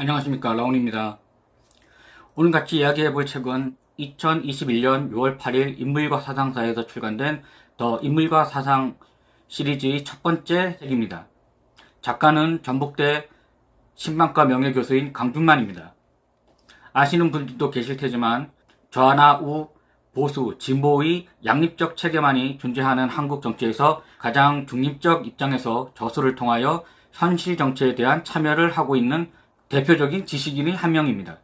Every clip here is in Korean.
안녕하십니까, 라온입니다. 오늘 같이 이야기해볼 책은 2021년 6월 8일 인물과 사상사에서 출간된 더 인물과 사상 시리즈의 첫 번째 책입니다. 작가는 전북대 신방과 명예교수인 강준만입니다. 아시는 분들도 계실 테지만 좌나 우, 보수, 진보의 양립적 체계만이 존재하는 한국 정치에서 가장 중립적 입장에서 저술을 통하여 현실 정치에 대한 참여를 하고 있는 대표적인 지식인의 한 명입니다.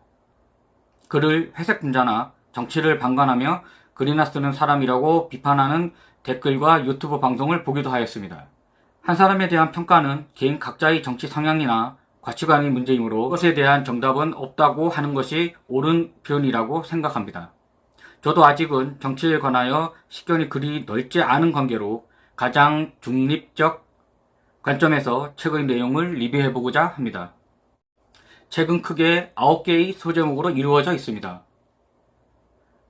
그를 회색 분자나 정치를 방관하며 글이나 쓰는 사람이라고 비판하는 댓글과 유튜브 방송을 보기도 하였습니다. 한 사람에 대한 평가는 개인 각자의 정치 성향이나 가치관의 문제이므로 그것에 대한 정답은 없다고 하는 것이 옳은 표현이라고 생각합니다. 저도 아직은 정치에 관하여 식견이 그리 넓지 않은 관계로 가장 중립적 관점에서 책의 내용을 리뷰해보고자 합니다. 책은 크게 9개의 소제목으로 이루어져 있습니다.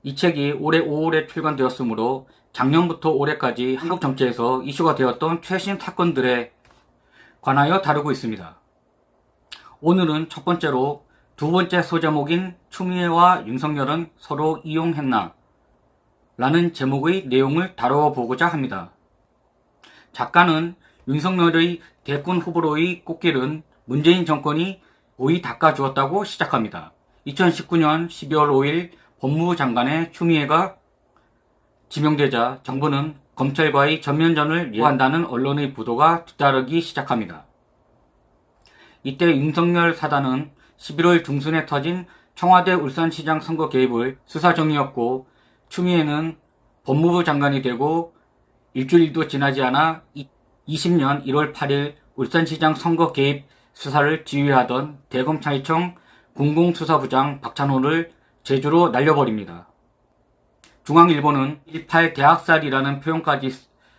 이 책이 올해 5월에 출간되었으므로 작년부터 올해까지 한국 정치에서 이슈가 되었던 최신 사건들에 관하여 다루고 있습니다. 오늘은 첫 번째로 두 번째 소제목인 추미애와 윤석열은 서로 이용했나? 라는 제목의 내용을 다뤄보고자 합니다. 작가는 윤석열의 대권 후보로의 꽃길은 문재인 정권이 고이 닦아주었다고 시작합니다. 2019년 12월 5일 법무부 장관의 추미애가 지명되자 정부는 검찰과의 전면전을 예고한다는 언론의 보도가 뒤따르기 시작합니다. 이때 윤석열 사단은 11월 중순에 터진 청와대 울산시장 선거 개입을 수사 중이었고 추미애는 법무부 장관이 되고 일주일도 지나지 않아 20년 1월 8일 울산시장 선거 개입 수사를 지휘하던 대검찰청 공공수사부장 박찬호를 제주로 날려버립니다. 중앙일보는 18 대학살이라는 표현까지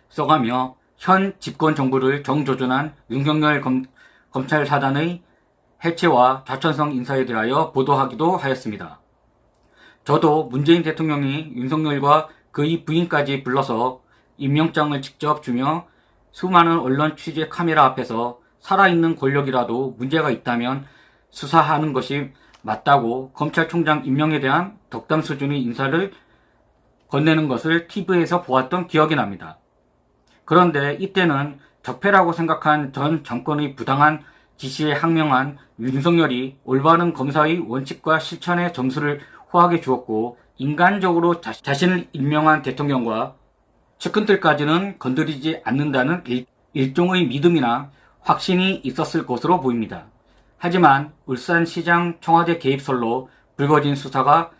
써가며 현 집권 정부를 정조준한 윤석열 검찰 사단의 해체와 좌천성 인사에 대하여 보도하기도 하였습니다. 저도 문재인 대통령이 윤석열과 그의 부인까지 불러서 임명장을 직접 주며 수많은 언론 취재 카메라 앞에서 살아있는 권력이라도 문제가 있다면 수사하는 것이 맞다고 검찰총장 임명에 대한 덕담 수준의 인사를 건네는 것을 TV에서 보았던 기억이 납니다. 그런데 이때는 적폐라고 생각한 전 정권의 부당한 지시에 항명한 윤석열이 올바른 검사의 원칙과 실천에 점수를 후하게 주었고 인간적으로 자신을 임명한 대통령과 측근들까지는 건드리지 않는다는 일종의 믿음이나 확신이 있었을 것으로 보입니다. 하지만 울산시장 청와대 개입설로 불거진 수사가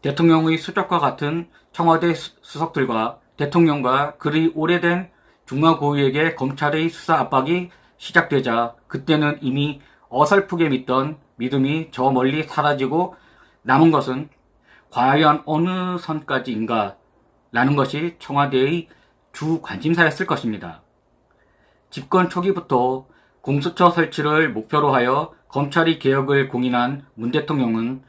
대통령의 수적과 같은 청와대 수석들과 대통령과 그리 오래된 중화고위에게 검찰의 수사 압박이 시작되자 그때는 이미 어설프게 믿던 믿음이 저 멀리 사라지고 남은 것은 과연 어느 선까지인가 라는 것이 청와대의 주 관심사였을 것입니다. 집권 초기부터 공수처 설치를 목표로 하여 검찰의 개혁을 공인한 문 대통령은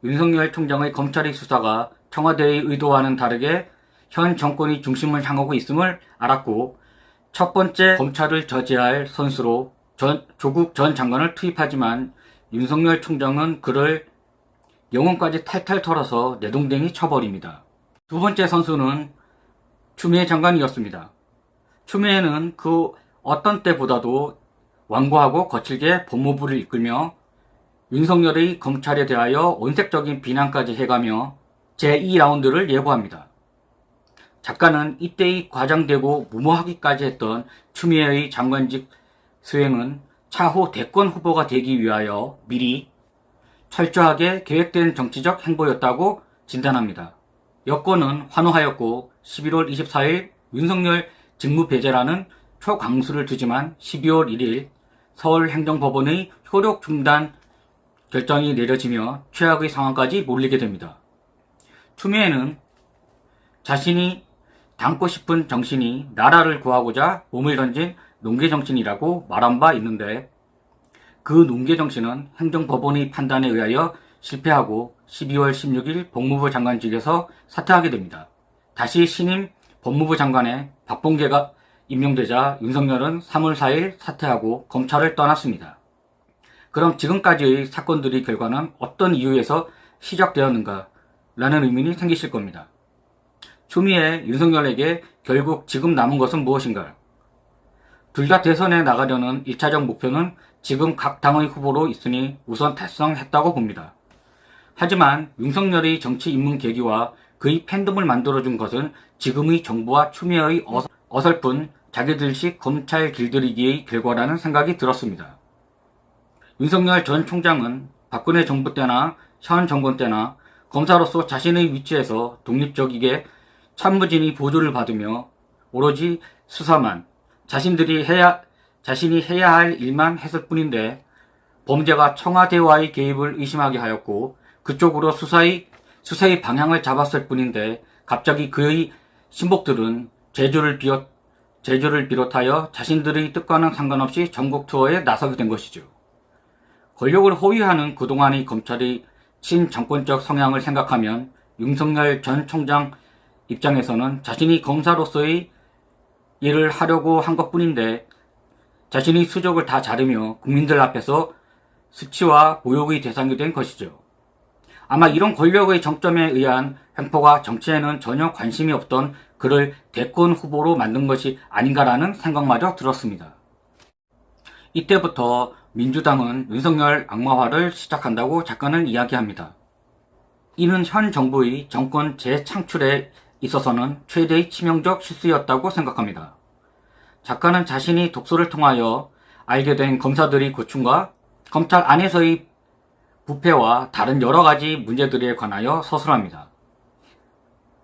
윤석열 총장의 검찰의 수사가 청와대의 의도와는 다르게 현 정권의 중심을 향하고 있음을 알았고 첫 번째 검찰을 저지할 선수로 조국 전 장관을 투입하지만 윤석열 총장은 그를 영혼까지 탈탈 털어서 내동댕이 쳐버립니다. 두 번째 선수는 추미애 장관이었습니다. 추미애는 그 어떤 때보다도 완고하고 거칠게 법무부를 이끌며 윤석열의 검찰에 대하여 원색적인 비난까지 해가며 제2라운드를 예고합니다. 작가는 이때의 과장되고 무모하기까지 했던 추미애의 장관직 수행은 차후 대권 후보가 되기 위하여 미리 철저하게 계획된 정치적 행보였다고 진단합니다. 여권은 환호하였고 11월 24일 윤석열 직무배제라는 초강수를 두지만 12월 1일 서울행정법원의 효력 중단 결정이 내려지며 최악의 상황까지 몰리게 됩니다. 추미애는 자신이 담고 싶은 정신이 나라를 구하고자 몸을 던진 농계정신이라고 말한 바 있는데 그 농계정신은 행정법원의 판단에 의하여 실패하고 12월 16일 법무부 장관직에서 사퇴하게 됩니다. 다시 신임 법무부 장관에 박봉계가 임명되자 윤석열은 3월 4일 사퇴하고 검찰을 떠났습니다. 그럼 지금까지의 사건들의 결과는 어떤 이유에서 시작되었는가? 라는 의문이 생기실 겁니다. 추미애, 윤석열에게 결국 지금 남은 것은 무엇인가? 둘 다 대선에 나가려는 1차적 목표는 지금 각 당의 후보로 있으니 우선 달성했다고 봅니다. 하지만 윤석열의 정치 입문 계기와 그의 팬덤을 만들어준 것은 지금의 정부와 추미애의 어설픈 자기들식 검찰 길들이기의 결과라는 생각이 들었습니다. 윤석열 전 총장은 박근혜 정부 때나 현 정권 때나 검사로서 자신의 위치에서 독립적이게 참모진의 보조를 받으며 오로지 수사만, 자신이 해야 할 일만 했을 뿐인데 범죄가 청와대와의 개입을 의심하게 하였고 그쪽으로 수사의 방향을 잡았을 뿐인데 갑자기 그의 신복들은 제주를 비롯하여 자신들의 뜻과는 상관없이 전국 투어에 나서게 된 것이죠. 권력을 호위하는 그동안의 검찰의 친정권적 성향을 생각하면 윤석열 전 총장 입장에서는 자신이 검사로서의 일을 하려고 한 것뿐인데 자신의 수족을 다 자르며 국민들 앞에서 수치와 모욕의 대상이 된 것이죠. 아마 이런 권력의 정점에 의한 횡포가 정치에는 전혀 관심이 없던 그를 대권 후보로 만든 것이 아닌가라는 생각마저 들었습니다. 이때부터 민주당은 윤석열 악마화를 시작한다고 작가는 이야기합니다. 이는 현 정부의 정권 재창출에 있어서는 최대의 치명적 실수였다고 생각합니다. 작가는 자신이 독서를 통하여 알게 된 검사들의 고충과 검찰 안에서의 부패와 다른 여러 가지 문제들에 관하여 서술합니다.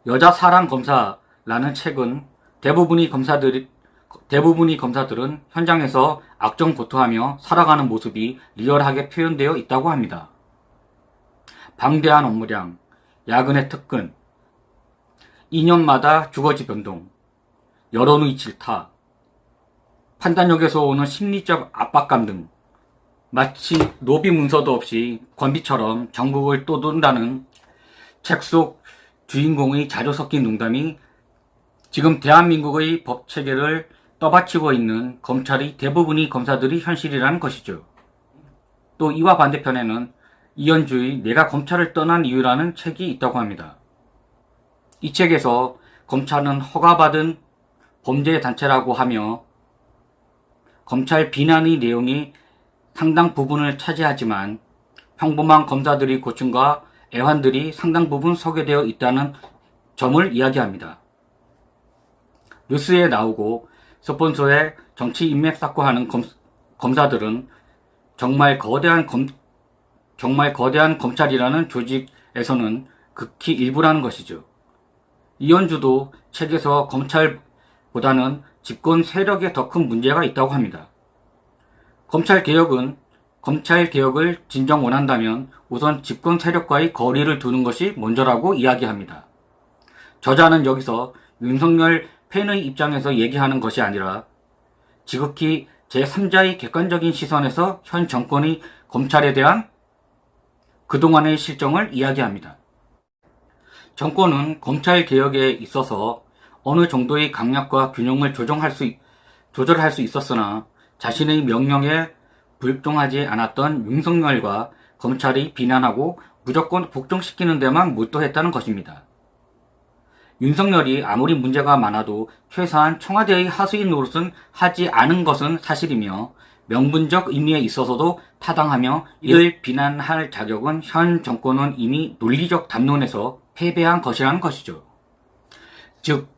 여자 사랑 검사라는 책은 대부분의 검사들은 현장에서 악정고투하며 살아가는 모습이 리얼하게 표현되어 있다고 합니다. 방대한 업무량, 야근의 특근, 2년마다 주거지 변동, 여론의 질타, 판단력에서 오는 심리적 압박감 등 마치 노비 문서도 없이 권비처럼 전국을 떠돈다는 책 속 주인공의 자주 섞인 농담이 지금 대한민국의 법체계를 떠받치고 있는 검찰의 대부분의 검사들이 현실이라는 것이죠. 또 이와 반대편에는 이현주의 내가 검찰을 떠난 이유라는 책이 있다고 합니다. 이 책에서 검찰은 허가받은 범죄단체라고 하며 검찰 비난의 내용이 상당 부분을 차지하지만 평범한 검사들의 고충과 애환들이 상당 부분 소개되어 있다는 점을 이야기합니다. 뉴스에 나오고 스폰서에 정치 인맥 쌓고 하는 검사들은 정말 거대한 검찰이라는 조직에서는 극히 일부라는 것이죠. 이현주도 책에서 검찰보다는 집권 세력에 더 큰 문제가 있다고 합니다. 검찰 개혁을 진정 원한다면 우선 집권 세력과의 거리를 두는 것이 먼저라고 이야기합니다. 저자는 여기서 윤석열 팬의 입장에서 얘기하는 것이 아니라 지극히 제3자의 객관적인 시선에서 현 정권의 검찰에 대한 그동안의 실정을 이야기합니다. 정권은 검찰 개혁에 있어서 어느 정도의 강약과 균형을 조절할 수 있었으나 자신의 명령에 불복종하지 않았던 윤석열과 검찰이 비난하고 무조건 복종시키는 데만 몰두했다는 것입니다. 윤석열이 아무리 문제가 많아도 최소한 청와대의 하수인 노릇은 하지 않은 것은 사실이며 명분적 의미에 있어서도 타당하며 이를 비난할 자격은 현 정권은 이미 논리적 담론에서 패배한 것이라는 것이죠. 즉,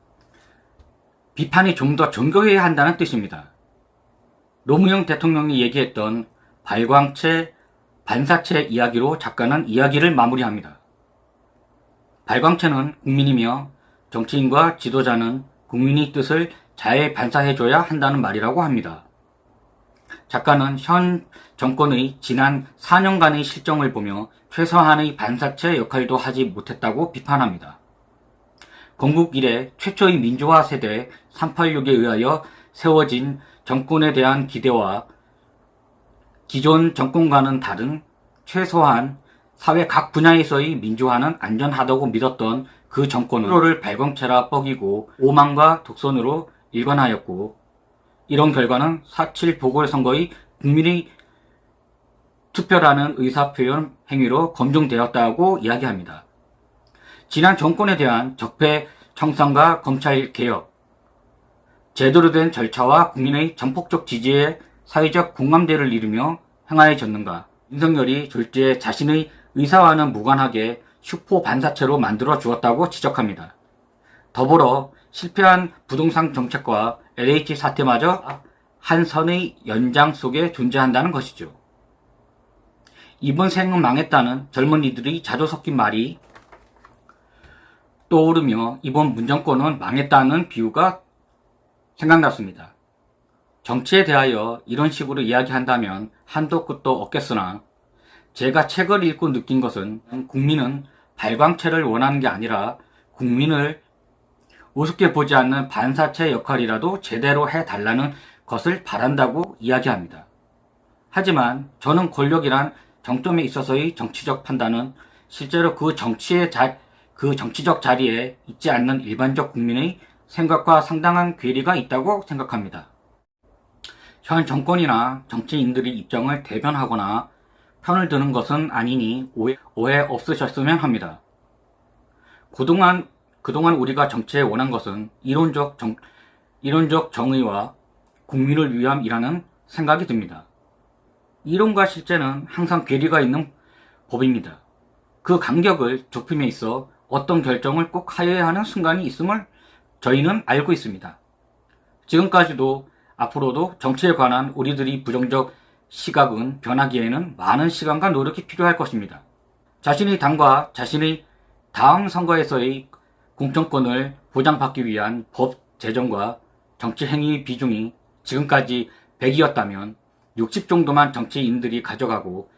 비판이 좀 더 정교해야 한다는 뜻입니다. 노무현 대통령이 얘기했던 발광체, 반사체 이야기로 작가는 이야기를 마무리합니다. 발광체는 국민이며 정치인과 지도자는 국민의 뜻을 잘 반사해줘야 한다는 말이라고 합니다. 작가는 현 정권의 지난 4년간의 실정을 보며 최소한의 반사체 역할도 하지 못했다고 비판합니다. 건국 이래 최초의 민주화 세대 386에 의하여 세워진 정권에 대한 기대와 기존 정권과는 다른 최소한 사회 각 분야에서의 민주화는 안전하다고 믿었던 그 정권은 서로를 발광체라 뻐기고 오만과 독선으로 일관하였고 이런 결과는 4.7 보궐선거의 투표라는 의사표현 행위로 검증되었다고 이야기합니다. 지난 정권에 대한 적폐 청산과 검찰 개혁, 제대로 된 절차와 국민의 전폭적 지지에 사회적 공감대를 이루며 행하여졌는가? 윤석열이 졸지에 자신의 의사와는 무관하게 슈퍼 반사체로 만들어 주었다고 지적합니다. 더불어 실패한 부동산 정책과 LH 사태마저 한 선의 연장 속에 존재한다는 것이죠. 이번 생은 망했다는 젊은이들이 자주 섞인 말이 떠오르며 이번 문정권은 망했다는 비유가 생각났습니다. 정치에 대하여 이런 식으로 이야기한다면 한도 끝도 없겠으나 제가 책을 읽고 느낀 것은 국민은 발광체를 원하는 게 아니라 국민을 우습게 보지 않는 반사체 역할이라도 제대로 해달라는 것을 바란다고 이야기합니다. 하지만 저는 권력이란 정점에 있어서의 정치적 판단은 실제로 그 정치적 자리에 있지 않는 일반적 국민의 생각과 상당한 괴리가 있다고 생각합니다. 현 정권이나 정치인들의 입장을 대변하거나 편을 드는 것은 아니니 오해 없으셨으면 합니다. 그동안 우리가 정치에 원한 것은 이론적 정의와 국민을 위함이라는 생각이 듭니다. 이론과 실제는 항상 괴리가 있는 법입니다. 그 간격을 좁힘에 있어 어떤 결정을 꼭 하여야 하는 순간이 있음을 저희는 알고 있습니다. 지금까지도 앞으로도 정치에 관한 우리들의 부정적 시각은 변하기에는 많은 시간과 노력이 필요할 것입니다. 자신의 당과 자신의 다음 선거에서의 공천권을 보장받기 위한 법 제정과 정치 행위 비중이 지금까지 100이었다면 60 정도만 정치인들이 가져가고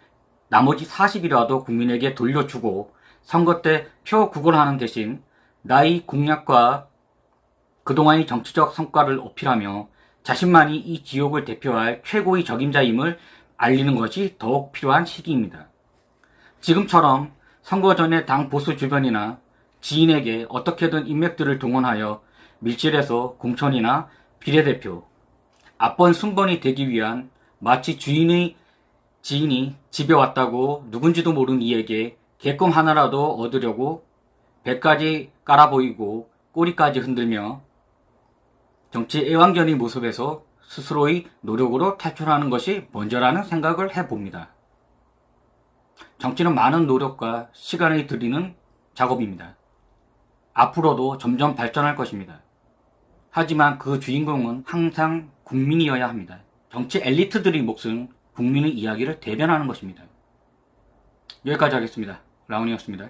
나머지 40이라도 국민에게 돌려주고 선거 때 표 구걸하는 대신 나의 공약과 그동안의 정치적 성과를 어필하며 자신만이 이 지역을 대표할 최고의 적임자임을 알리는 것이 더욱 필요한 시기입니다. 지금처럼 선거 전에 당 보수 주변이나 지인에게 어떻게든 인맥들을 동원하여 밀실에서 공천이나 비례대표, 앞번 순번이 되기 위한 마치 지인이 집에 왔다고 누군지도 모르는 이에게 개껌 하나라도 얻으려고 배까지 깔아보이고 꼬리까지 흔들며 정치 애완견의 모습에서 스스로의 노력으로 탈출하는 것이 먼저라는 생각을 해봅니다. 정치는 많은 노력과 시간을 들이는 작업입니다. 앞으로도 점점 발전할 것입니다. 하지만 그 주인공은 항상 국민이어야 합니다. 정치 엘리트들의 몫은 국민의 이야기를 대변하는 것입니다. 여기까지 하겠습니다. 라온이었습니다.